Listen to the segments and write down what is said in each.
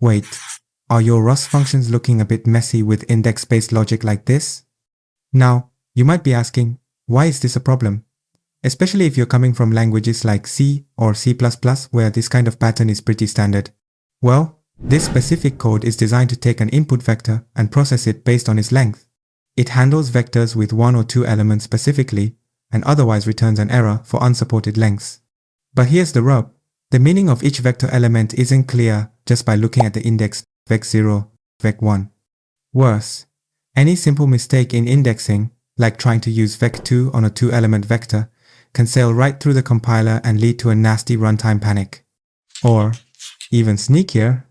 Wait, are your Rust functions looking a bit messy with index-based logic like this? Now, you might be asking, why is this a problem? Especially if you're coming from languages like C or C++ where this kind of pattern is pretty standard. Well, this specific code is designed to take an input vector and process it based on its length. It handles vectors with 1 or 2 elements specifically and otherwise returns an error for unsupported lengths. But here's the rub. The meaning of each vector element isn't clear just by looking at the index vec0, vec1. Worse, any simple mistake in indexing, like trying to use vec2 on a 2-element vector, can sail right through the compiler and lead to a nasty runtime panic. Or, even sneakier,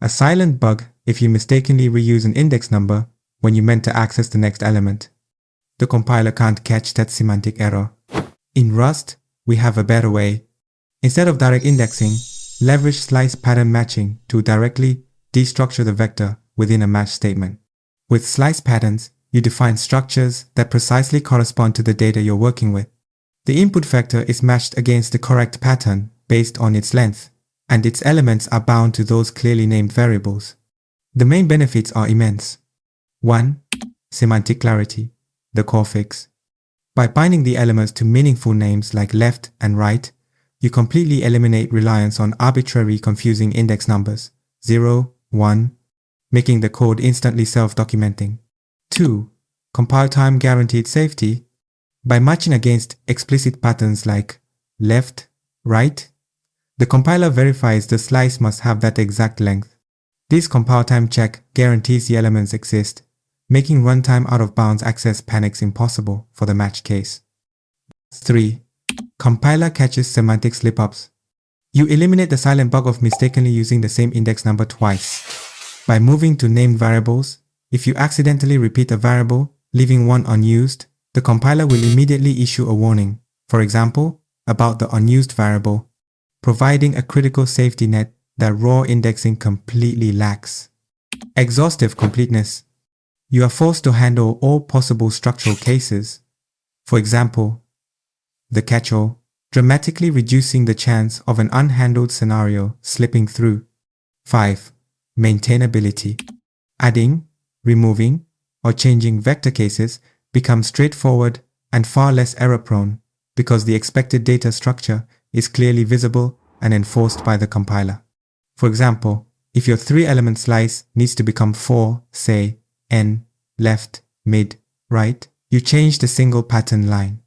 a silent bug if you mistakenly reuse an index number when you meant to access the next element. The compiler can't catch that semantic error. In Rust, we have a better way. Instead of direct indexing, leverage slice pattern matching to directly destructure the vector within a match statement. With slice patterns, you define structures that precisely correspond to the data you're working with. The input vector is matched against the correct pattern based on its length, and its elements are bound to those clearly named variables. The main benefits are immense. 1. Semantic clarity, the core fix. By binding the elements to meaningful names like left and right, you completely eliminate reliance on arbitrary confusing index numbers, 0, 1, making the code instantly self-documenting. 2. Compile time guaranteed safety. By matching against explicit patterns like left, right, the compiler verifies the slice must have that exact length. This compile time check guarantees the elements exist, making runtime out-of-bounds access panics impossible for the match case. 3. Compiler catches semantic slip-ups. You eliminate the silent bug of mistakenly using the same index number twice. By moving to named variables, if you accidentally repeat a variable, leaving one unused, the compiler will immediately issue a warning, for example, about the unused variable, providing a critical safety net that raw indexing completely lacks. Exhaustive completeness. You are forced to handle all possible structural cases. For example, the catch-all, dramatically reducing the chance of an unhandled scenario slipping through. 5. Maintainability. Adding, removing, or changing vector cases becomes straightforward and far less error-prone because the expected data structure is clearly visible and enforced by the compiler. For example, if your 3-element slice needs to become 4, say, n, left, mid, right, you change the single pattern line.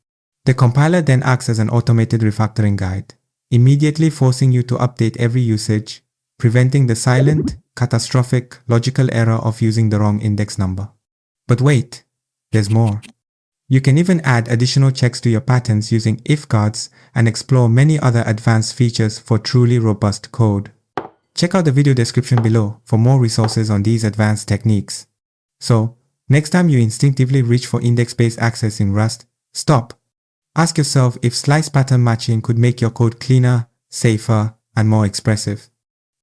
The compiler then acts as an automated refactoring guide, immediately forcing you to update every usage, preventing the silent, catastrophic logical error of using the wrong index number. But wait, there's more. You can even add additional checks to your patterns using if guards and explore many other advanced features for truly robust code. Check out the video description below for more resources on these advanced techniques. So, next time you instinctively reach for index-based access in Rust, stop. Ask yourself if slice pattern matching could make your code cleaner, safer, and more expressive.